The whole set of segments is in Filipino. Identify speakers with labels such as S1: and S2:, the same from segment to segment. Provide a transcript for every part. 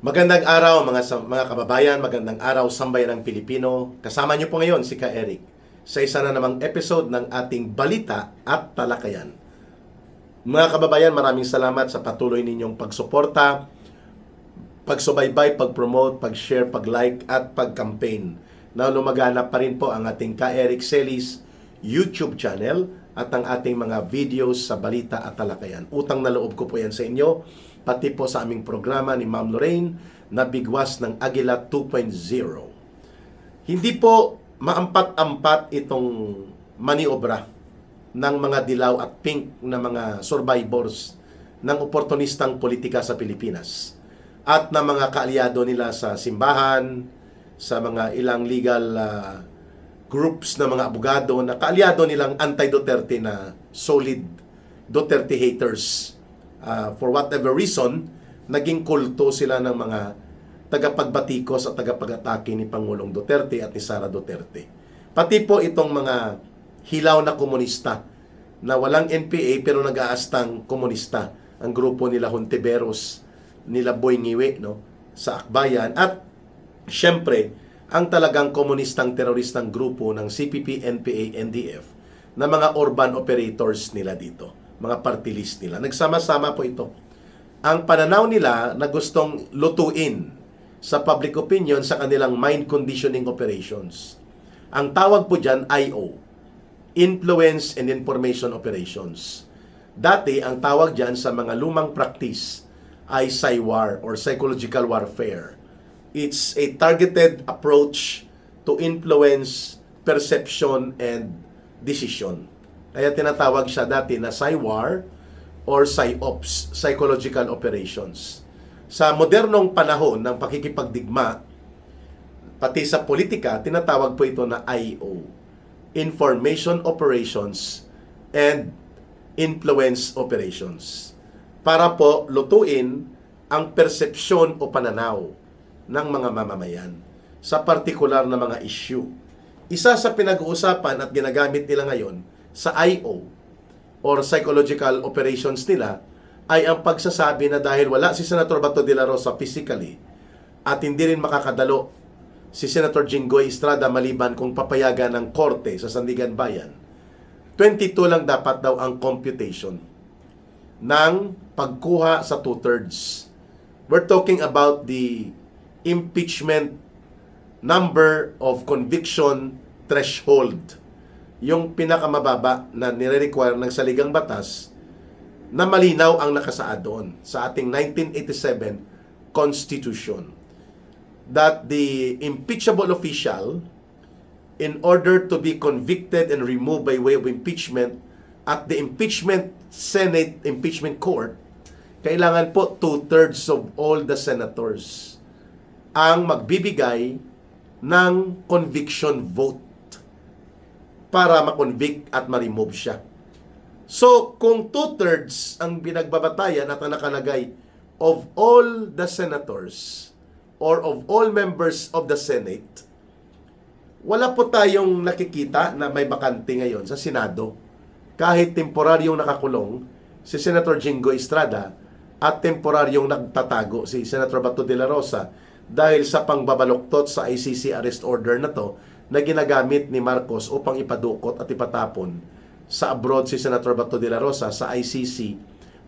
S1: Magandang araw mga kababayan, magandang araw sambayan ng Pilipino. Kasama niyo po ngayon si Ka Eric sa isa na namang episode ng ating Balita at Talakayan. Mga kababayan, maraming salamat sa patuloy ninyong pagsuporta, pagsubaybay, pag-promote, pag-share, pag-like at pag-campaign na lumaganap pa rin po ang ating Ka Eric Celis YouTube channel at ang ating mga videos sa Balita at Talakayan. Utang na loob ko po yan sa inyo, pati po sa aming programa ni Ma'am Lorraine na Bigwas ng Agila 2.0. Hindi po maampat-ampat itong maniobra ng mga dilaw at pink na mga survivors ng oportunistang politika sa Pilipinas at na mga kaalyado nila sa simbahan, sa mga ilang legal groups na mga abogado na kaalyado nilang anti-Duterte na solid Duterte haters. For whatever reason, naging kulto sila ng mga tagapagbatikos at tagapag-atake ni Pangulong Duterte at ni Sara Duterte. Pati po itong mga hilaw na komunista na walang NPA pero nag-aastang komunista. Ang grupo nila Hontiveros, nila Boy Ngiwe, no, sa Akbayan. At syempre, ang talagang komunistang teroristang grupo ng CPP, NPA, NDF na mga urban operators nila dito, mga party list nila. Nagsama-sama po ito. Ang pananaw nila na gustong lutuin sa public opinion sa kanilang mind conditioning operations. Ang tawag po dyan, IO, Influence and Information Operations. Dati, ang tawag dyan sa mga lumang practice ay PSYWAR or Psychological Warfare. It's a targeted approach to influence perception and decision. Kaya tinatawag siya dati na PSYWAR or PSYOPS, Psychological Operations. Sa modernong panahon ng pakikipagdigma, pati sa politika, tinatawag po ito na IO, Information Operations and Influence Operations. Para po lutuin ang persepsyon o pananaw ng mga mamamayan sa partikular na mga issue. Isa sa pinag-uusapan at ginagamit nila ngayon sa IO or psychological operations nila ay ang pagsasabi na dahil wala si Senator Bato de la Rosa physically at hindi rin makakadalo si Senator Jinggoy Estrada maliban kung papayagan ng korte sa Sandigan Bayan, 22 lang dapat daw ang computation ng pagkuha sa 2/3. We're talking about the impeachment number of conviction threshold, yung pinakamababa na nire-require ng saligang batas na malinaw ang nakasaad doon sa ating 1987 Constitution, that the impeachable official, in order to be convicted and removed by way of impeachment at the impeachment Senate Impeachment Court, kailangan po 2/3 of all the senators ang magbibigay ng conviction vote para ma-convict at ma-remove siya. So, kung 2/3 ang binagbabatayan at ang nakalagay of all the senators or of all members of the Senate, wala po tayong nakikita na may bakante ngayon sa Senado. Kahit temporaryong nakakulong si Senator Jinggoy Estrada at temporaryong nagtatago si Senator Bato de la Rosa dahil sa pangbabaluktot sa ICC arrest order na to na ginagamit ni Marcos upang ipadukot at ipatapon sa abroad si Senator Bato de la Rosa sa ICC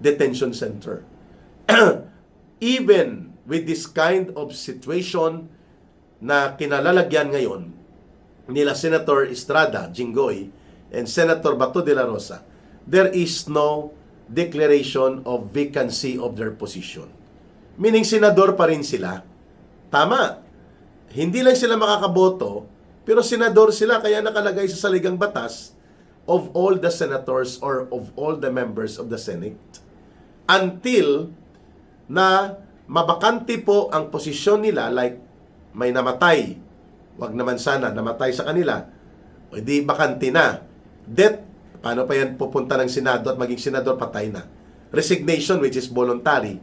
S1: detention center. Even with this kind of situation na kinalalagyan ngayon nila Senator Estrada, Jinggoy, and Senator Bato de la Rosa, there is no declaration of vacancy of their position. Meaning, senador pa rin sila. Tama. Hindi lang sila makakaboto, pero senador sila kaya nakalagay sa saligang batas of all the senators or of all the members of the Senate. Until na mabakante po ang posisyon nila, like may namatay, wag naman sana namatay sa kanila, o di bakante na. Death, paano pa yan pupunta ng Senado at maging senador, patay na. Resignation, which is voluntary.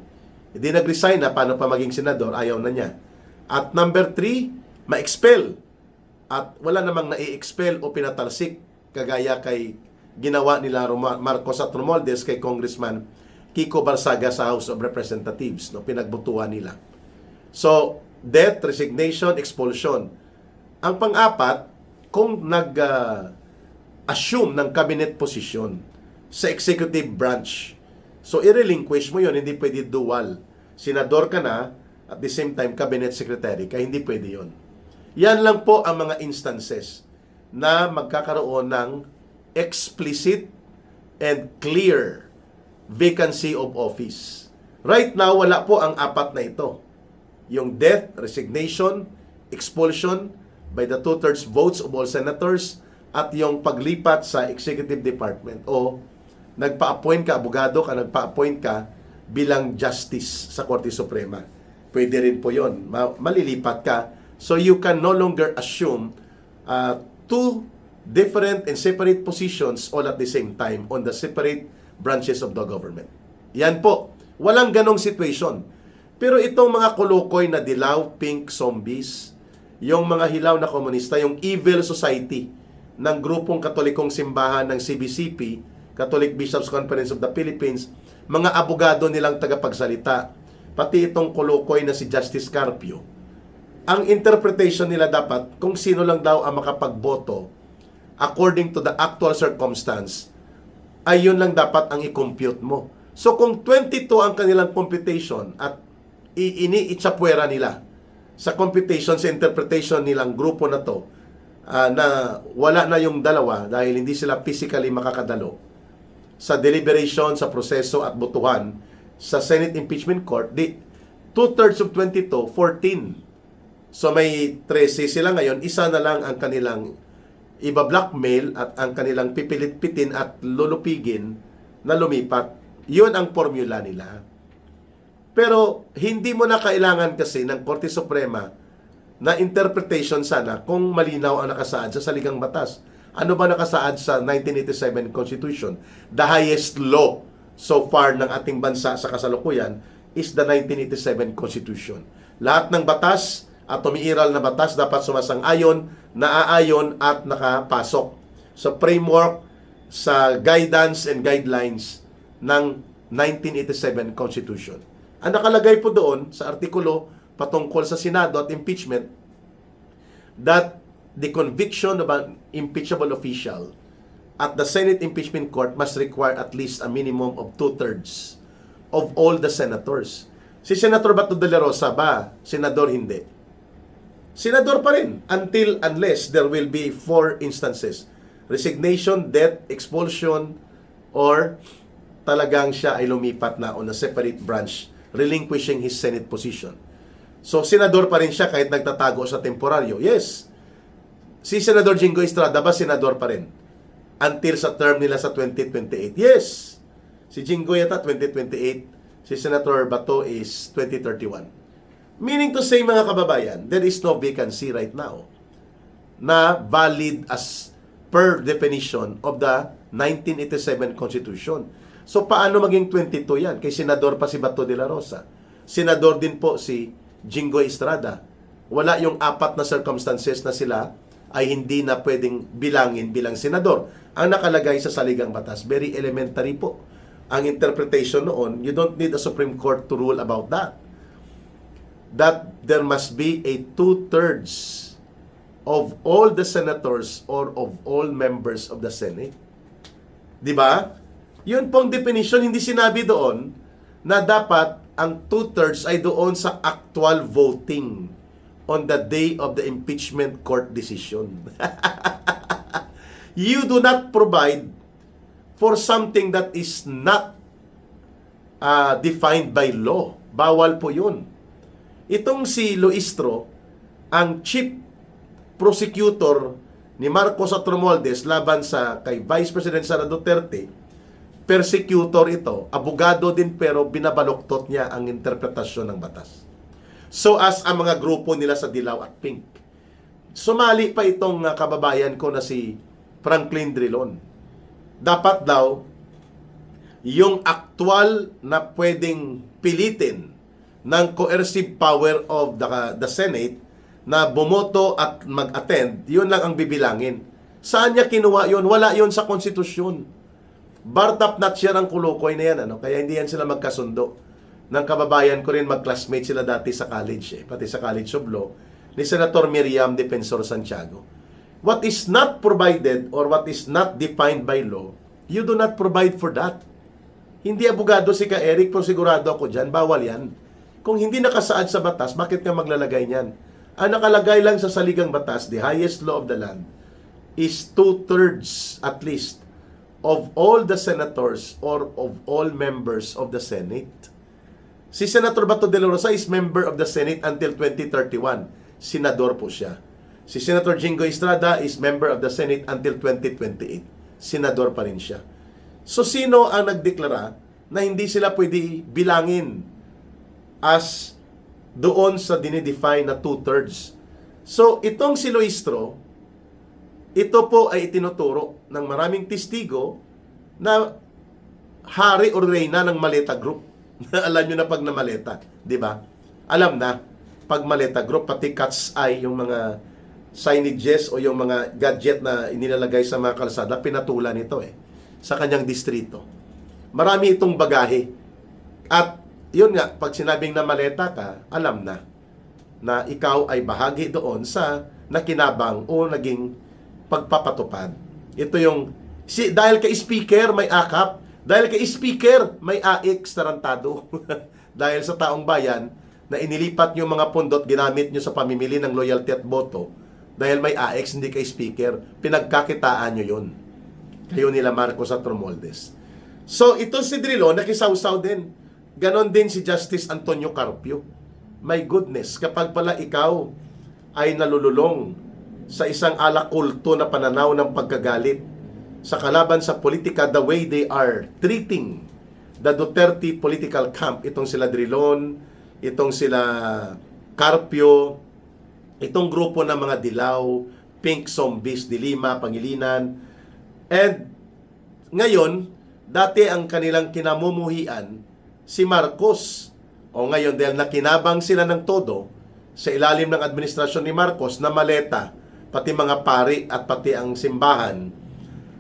S1: Hindi nag-resign na, paano pa maging senador, ayaw na niya. At number 3, ma-expel. At wala namang na-expel o pinatalsik kagaya kay ginawa nila Marcos at Romualdez kay Congressman Kiko Barsaga sa House of Representatives, no, pinagbutuan nila. So, death, resignation, expulsion. Ang pang-apat, kung assume ng cabinet position sa executive branch. So, i-relinquish mo yun, hindi pwede dual. Senador ka na, at the same time, cabinet secretary, kaya hindi pwede yun. Yan lang po ang mga instances na magkakaroon ng explicit and clear vacancy of office. Right now, wala po ang apat na ito. Yung death, resignation, expulsion by the 2/3 votes of all senators, at yung paglipat sa executive department o nagpa-appoint ka, abogado ka, nagpa-appoint ka bilang justice sa Korte Suprema. Pwede rin po yun. Malilipat ka. So you can no longer assume two different and separate positions all at the same time on the separate branches of the government. Yan po. Walang ganong situation. Pero itong mga kulukoy na dilaw, pink zombies, yung mga hilaw na komunista, yung evil society ng grupong katolikong simbahan ng CBCP, Catholic Bishops Conference of the Philippines, mga abogado nilang tagapagsalita, pati itong kulukoy na si Justice Carpio, ang interpretation nila dapat kung sino lang daw ang makapagboto according to the actual circumstance, ay yun lang dapat ang i-compute mo. So kung 22 ang kanilang computation at itsapwera nila sa computation, sa interpretation nilang grupo na to, na wala na yung dalawa dahil hindi sila physically makakadalo sa deliberation, sa proseso at botohan sa Senate Impeachment Court, 2/3 of 22, 14. So may 13 sila ngayon, isa na lang ang kanilang iba-blackmail at ang kanilang pipilit-pitin at lulupigin na lumipat. Yun ang formula nila. Pero hindi mo na kailangan kasi ng Korte Suprema na interpretation sana kung malinaw ang nakasaad sa saligang batas. Ano ba nakasaad sa 1987 Constitution? The highest law so far ng ating bansa sa kasalukuyan is the 1987 Constitution. Lahat ng batas at umiiral na batas dapat sumasang-ayon, naaayon at nakapasok sa framework, sa guidance and guidelines ng 1987 Constitution. Ang nakalagay po doon sa artikulo patungkol sa Senado at impeachment, that the conviction of an impeachable official at the Senate Impeachment Court must require at least a minimum of 2/3 of all the senators. Si Senator Bato de la Rosa ba? Senador hindi. Senador pa rin unless there will be 4 instances. Resignation, death, expulsion, or talagang siya ay lumipat na on a separate branch, relinquishing his Senate position. So, senador pa rin siya kahit nagtatago sa temporaryo. Yes. Si Senador Jinggoy Estrada ba senador pa rin? Until sa term nila sa 2028. Yes. Si Jinggoy yata 2028. Si Senator Bato is 2031. Meaning to say, mga kababayan, there is no vacancy right now na valid as per definition of the 1987 Constitution. So, paano maging 22 yan? Kay senador pa si Bato de la Rosa. Senador din po si Jinggoy Estrada. Wala yung 4 na circumstances na sila ay hindi na pwedeng bilangin bilang senador. Ang nakalagay sa saligang batas, very elementary po. Ang interpretation noon, you don't need a Supreme Court to rule about that. That there must be a 2/3 of all the senators or of all members of the Senate. Di ba? Yun pong definition, hindi sinabi doon na dapat ang 2/3 ay doon sa actual voting on the day of the impeachment court decision. You do not provide for something that is not defined by law. Bawal po yun. Itong si Luistro, ang chief prosecutor ni Marcos at Romualdez laban sa kay Vice President Sara Duterte, persecutor ito, abogado din pero binabaluktot niya ang interpretasyon ng batas. So as ang mga grupo nila sa Dilaw at Pink. Sumali pa itong kababayan ko na si Franklin Drilon. Dapat daw, yung actual na pwedeng pilitin ng coercive power of the Senate na bumoto at mag-attend, yun lang ang bibilangin. Saan niya kinuha yun? Wala yun sa konstitusyon. Bartap not siya ang kulukoy na yan. Kaya hindi yan sila magkasundo. ng kababayan ko rin, mag-classmate sila dati sa college, pati sa College of Law, ni Senator Miriam Defensor Santiago. What is not provided or what is not defined by law, you do not provide for that. Hindi abogado si Ka Eric, pero sigurado ako dyan, bawal yan. Kung hindi nakasaad sa batas, bakit ka maglalagay niyan? Ang nakalagay lang sa saligang batas, the highest law of the land, is 2/3 at least of all the senators or of all members of the Senate. Si Senator Bato de la Rosa is member of the Senate until 2031. Senador po siya. Si Senator Jingoy Estrada is member of the Senate until 2028. Senador pa rin siya. So sino ang nagdeklara na hindi sila pwede bilangin as doon sa dinidefine na 2/3? So itong si Luistro, ito po ay itinuturo ng maraming testigo na hari o reyna ng Maleta Group. Alam nyo na pag na Maleta, di ba? Alam na, pag Maleta Group, pati cat's eye, yung mga signages o yung mga gadget na inilalagay sa mga kalsada, pinatulan ito sa kanyang distrito. Marami itong bagahe. At yun nga, pag sinabing na Maleta ka, alam na ikaw ay bahagi doon sa nakinabang o naging pagpapatupad. Ito yung, dahil kay speaker may akap, dahil kay speaker may AX tarantado. Dahil sa taong bayan na inilipat nyo mga pundot, ginamit nyo sa pamimili ng loyalty at boto, dahil may AX, hindi kay speaker, pinagkakitaan nyo yun. Kayo nila Marcos at Romualdez. So, ito si Drilon, nakisawsaw din. Ganon din si Justice Antonio Carpio. My goodness, kapag pala ikaw ay nalululong sa isang alakulto na pananaw ng pagkagalit sa kalaban sa politika, the way they are treating the Duterte political camp, itong sila Drilon, itong sila Carpio, itong grupo ng mga dilaw, pink zombies, Dilima, Pangilinan, and ngayon, dati ang kanilang kinamumuhian, si Marcos, o ngayon dahil nakinabang sila ng todo sa ilalim ng administrasyon ni Marcos na Maleta, pati mga pari at pati ang simbahan,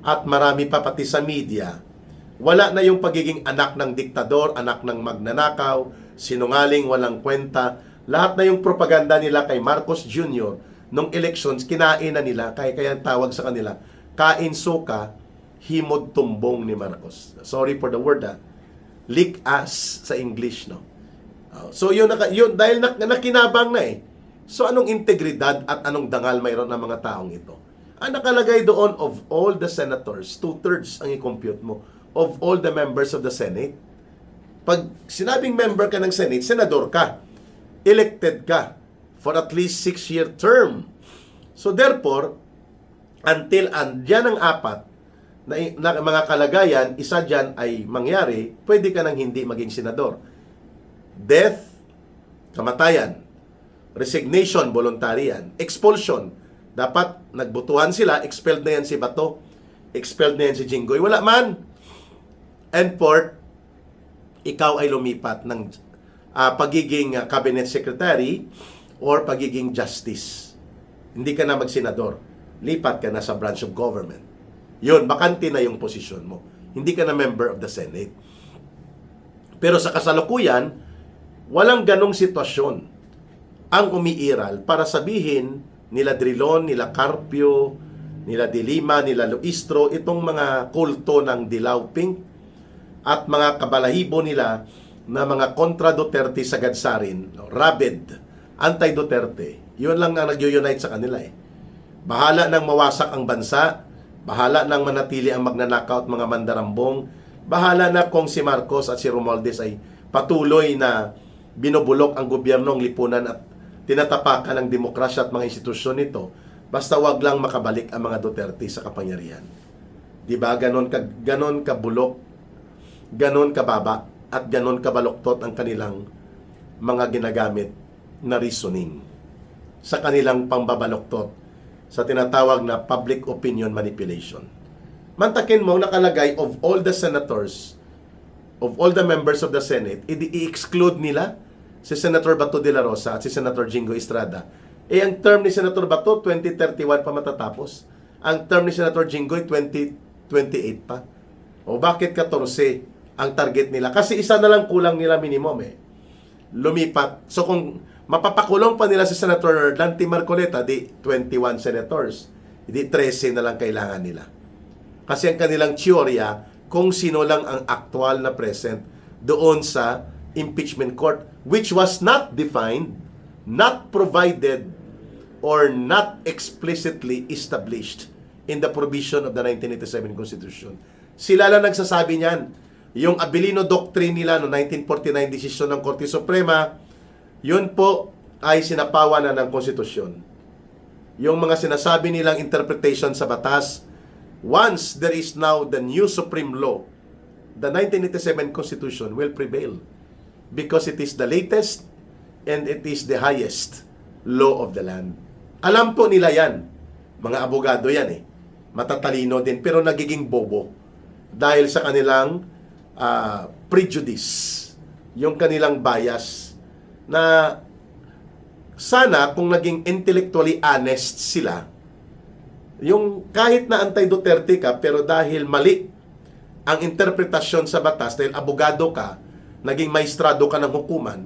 S1: at marami pa pati sa media, wala na yung pagiging anak ng diktador, anak ng magnanakaw, sinungaling, walang kwenta. Lahat na yung propaganda nila kay Marcos Jr. nung elections, kinain na nila, kaya tawag sa kanila, kain suka, himod tumbong ni Marcos. Sorry for the word, lick ass sa English, no? So yun dahil nakinabang na So anong integridad at anong dangal mayroon ng mga taong ito? Ang nakalagay doon, of all the senators, 2/3 ang i-compute mo, of all the members of the Senate. Pag sinabing member ka ng Senate, senador ka, elected ka for at least 6-year term. So therefore, until andyan ang apat na mga kalagayan, isa dyan ay mangyari, pwede ka nang hindi maging senador. Death, kamatayan. Resignation, voluntary yan. Expulsion, dapat nagbutuhan sila, expelled na yan si Bato, expelled na yan si Jinggoy, wala man. And fourth, ikaw ay lumipat ng pagiging cabinet secretary or pagiging justice. Hindi ka na magsenador. Lipat ka na sa branch of government. Yun, bakante na yung posisyon mo. Hindi ka na member of the Senate. Pero sa kasalukuyan, walang ganong sitwasyon ang umiiral para sabihin nila Drilon, nila Carpio, nila Dilima, nila Luistro, itong mga kulto ng Dilaw Pink at mga kabalahibo nila na mga kontra Duterte sa Gadsarin, rabid, anti-Duterte. Yun lang ang nag-unite sa kanila Bahala nang mawasak ang bansa, bahala nang manatili ang magnanakaw at mga mandarambong, bahala na kung si Marcos at si Romualdez ay patuloy na binubulok ang gobyernong lipunan at tinatapakan ng demokrasya at mga institusyon nito, basta wag lang makabalik ang mga Duterte sa kapangyarihan. Diba? Ganon kabulok, ganon kababa, at ganon kabaluktot ang kanilang mga ginagamit na reasoning sa kanilang pambabaluktot sa tinatawag na public opinion manipulation. Mantakin mo, nakalagay of all the senators, of all the members of the Senate, i-exclude nila si Senator Bato de la Rosa at si Senator Jingoy Estrada. Ang term ni Senator Bato, 2031 pa matatapos. Ang term ni Senator Jingoy, 2028 pa. O bakit 14 ang target nila. Kasi isa na lang kulang nila minimum lumipat. So kung mapapakulong pa nila si Senator Dante Marcoleta, di 21 senators. Di 13 na lang kailangan nila. Kasi ang kanilang teorya, kung sino lang ang actual na present doon sa impeachment court, which was not defined, not provided, or not explicitly established in the provision of the 1987 Constitution. Sila lang nagsasabi niyan. Yung Abilino Doctrine nila no 1949 decision ng Korte Suprema, yun po ay sinapawa na ng konstitusyon. Yung mga sinasabi nilang interpretation sa batas, once there is now the new supreme law, the 1987 Constitution will prevail because it is the latest and it is the highest law of the land. Alam po nila yan. Mga abogado yan Matatalino din pero nagiging bobo dahil sa kanilang prejudice, yung kanilang bias na sana kung naging intellectually honest sila, yung kahit na anti-Duterte ka pero dahil mali ang interpretasyon sa batas dahil abogado ka, naging maestrado ka ng hukuman,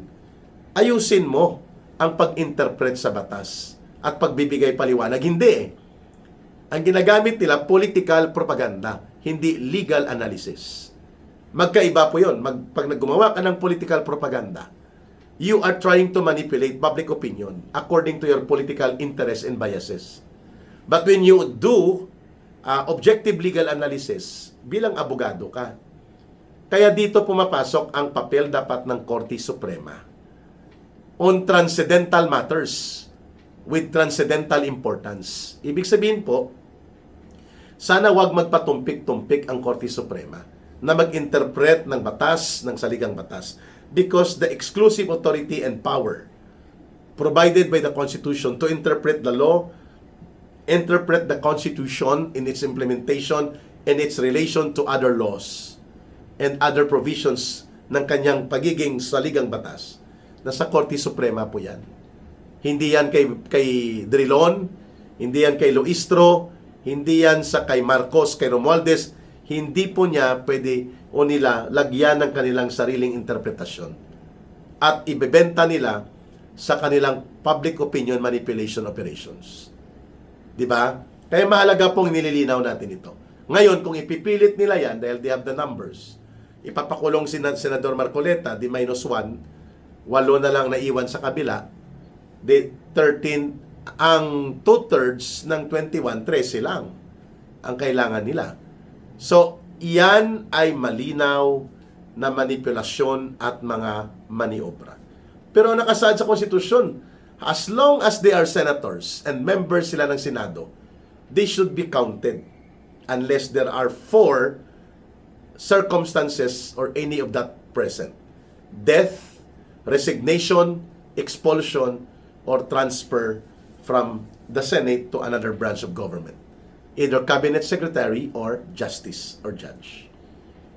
S1: ayusin mo ang pag-interpret sa batas at pagbibigay paliwanag. Hindi Ang ginagamit nila, political propaganda, hindi legal analysis. Magkaiba po yun. Pag naggumawa ka ng political propaganda, you are trying to manipulate public opinion according to your political interests and biases. But when you do objective legal analysis, bilang abogado ka, kaya dito pumapasok ang papel dapat ng Korte Suprema on transcendental matters with transcendental importance. Ibig sabihin po, sana wag magpatumpik-tumpik ang Korte Suprema na mag-interpret ng batas, ng saligang batas, because the exclusive authority and power provided by the Constitution to interpret the law, interpret the Constitution in its implementation and its relation to other laws and other provisions ng kanyang pagiging saligang batas, nasa Korte Suprema po yan. Hindi yan kay Drilon, hindi yan kay Loistro, hindi yan sa kay Marcos, kay Romualdez, hindi po niya pwede o nila lagyan ng kanilang sariling interpretasyon at ibebenta nila sa kanilang public opinion manipulation operations. Di ba? Kaya mahalaga pong nililinaw natin ito. Ngayon, kung ipipilit nila yan dahil they have the numbers, ipapakulong si Senador Marcoleta, di -1, 8 na lang naiwan sa kabila, di 13, ang 2/3 ng 21, 13 lang ang kailangan nila. So, iyan ay malinaw na manipulasyon at mga maniobra. Pero nakasaad sa konstitusyon, as long as they are senators and members sila ng Senado, they should be counted unless there are 4 circumstances or any of that present: death, resignation, expulsion, or transfer from the Senate to another branch of government, either cabinet secretary or justice or judge.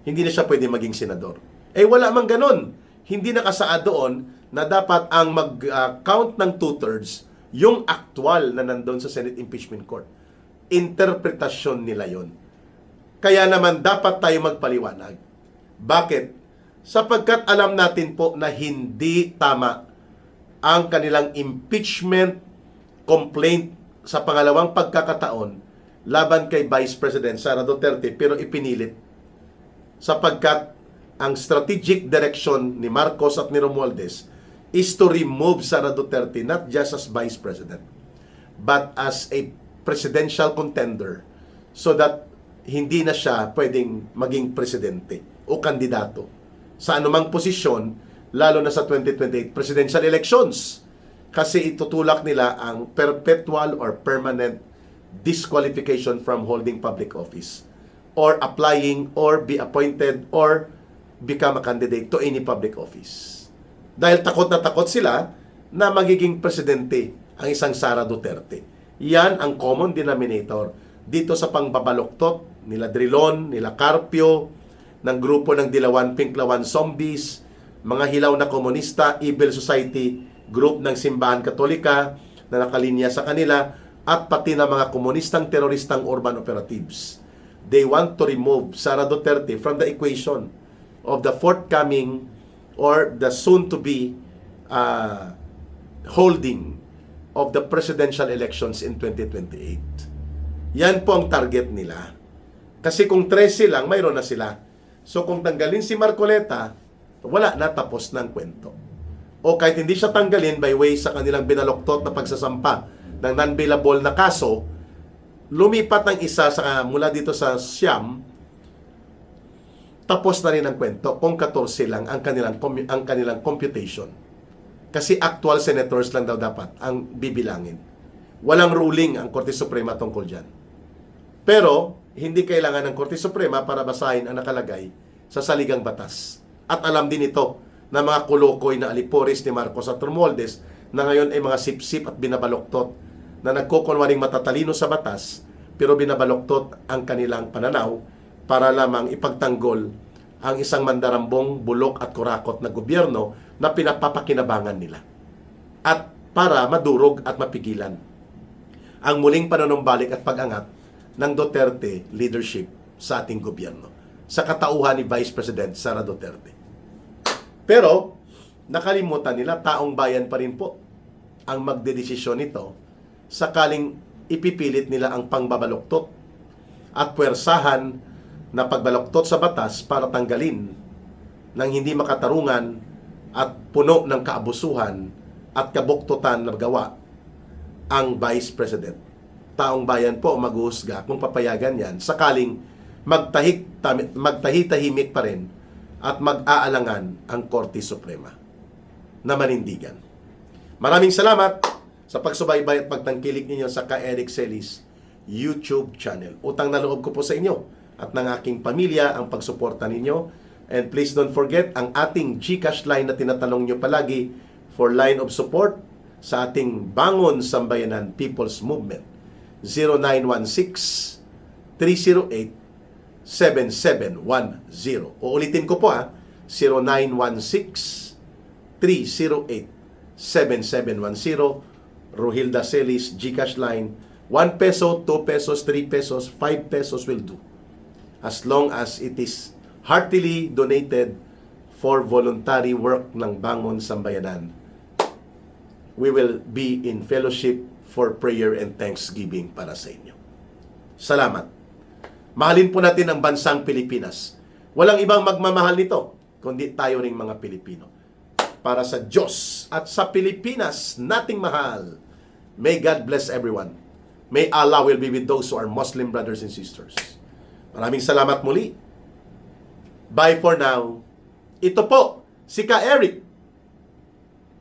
S1: Hindi na siya pwede maging senador. Wala mang ganun. Hindi nakasaad doon na dapat ang mag-count ng 2/3 yung actual na nandun sa Senate Impeachment Court. Interpretasyon nila yon. Kaya naman dapat tayo magpaliwanag. Bakit? Sapagkat alam natin po na hindi tama ang kanilang impeachment complaint sa pangalawang pagkakataon laban kay Vice President Sara Duterte, pero ipinilit sapagkat ang strategic direction ni Marcos at ni Romualdez is to remove Sara Duterte not just as Vice President but as a presidential contender so that hindi na siya pwedeng maging presidente o kandidato sa anumang posisyon, lalo na sa 2028 presidential elections, kasi itutulak nila ang perpetual or permanent disqualification from holding public office or applying or be appointed or become a candidate to any public office. Dahil takot na takot sila na magiging presidente ang isang Sara Duterte. Yan ang common denominator dito sa pangbabaloktot nila Drilon, nila Carpio, ng grupo ng Dilawan Pinklawan Zombies, mga hilaw na komunista, Evil Society, group ng Simbahan Katolika na nakalinya sa kanila, at pati na mga komunistang teroristang urban operatives. They want to remove Sara Duterte from the equation. of the forthcoming or the soon-to-be holding of the presidential elections in 2028. Yan po ang target nila. Kasi kung 13 lang, mayroon na sila. So kung tanggalin si Marcoleta, wala na, tapos ng kwento. O kahit hindi siya tanggalin by way sa kanilang binaloktot na pagsasampa ng non-bailable na kaso, lumipat ang isa mula dito sa Siam, tapos na rin ang kwento kung 14 lang ang kanilang computation. Kasi actual senators lang daw dapat ang bibilangin. Walang ruling ang Korte Suprema tungkol dyan. Pero, hindi kailangan ng Korte Suprema para basahin ang nakalagay sa saligang batas. At alam din ito na mga kulukoy na alipores ni Marcos at Romualdez na ngayon ay mga sipsip at binabaloktot na nagkukunwaring matatalino sa batas pero binabaloktot ang kanilang pananaw para lamang ipagtanggol ang isang mandarambong, bulok at kurakot na gobyerno na pinapapakinabangan nila. At para madurog at mapigilan ang muling pananumbalik at pag-angat ng Duterte leadership sa ating gobyerno sa katauhan ni Vice President Sara Duterte. Pero, nakalimutan nila, taong bayan pa rin po ang magdedesisyon nito sakaling ipipilit nila ang pangbabaloktot at puwersahan na pagbaloktot sa batas para tanggalin ng hindi makatarungan at puno ng kaabusuhan at kabuktutan na gawa ang Vice President. Taong bayan po maghuhusga kung papayagan yan sakaling magtahi-tahimik pa rin at mag-aalangan ang Korte Suprema na manindigan. Maraming salamat sa pagsubaybay at pagtangkilik ninyo sa Ka-Eric Celis YouTube channel. Utang na loob ko po sa inyo at ng aking pamilya ang pagsuporta ninyo. And please don't forget ang ating GCash line na tinatanong nyo palagi for line of support sa ating Bangon Sambayanan People's Movement. 0916-308-7710. Uulitin ko po 0916-308-7710. Rohilda Celis GCash line. 1 peso, 2 pesos, 3 pesos, 5 pesos will do. As long as it is heartily donated for voluntary work ng Bangon Sambayanan, we will be in fellowship for prayer and thanksgiving para sa inyo. Salamat. Mahalin po natin ang bansang Pilipinas. Walang ibang magmamahal nito, kundi tayo ring mga Pilipino. Para sa Diyos at sa Pilipinas nating mahal. May God bless everyone. May Allah will be with those who are Muslim brothers and sisters. Maraming salamat muli. Bye for now. Ito po, si Ka-Eric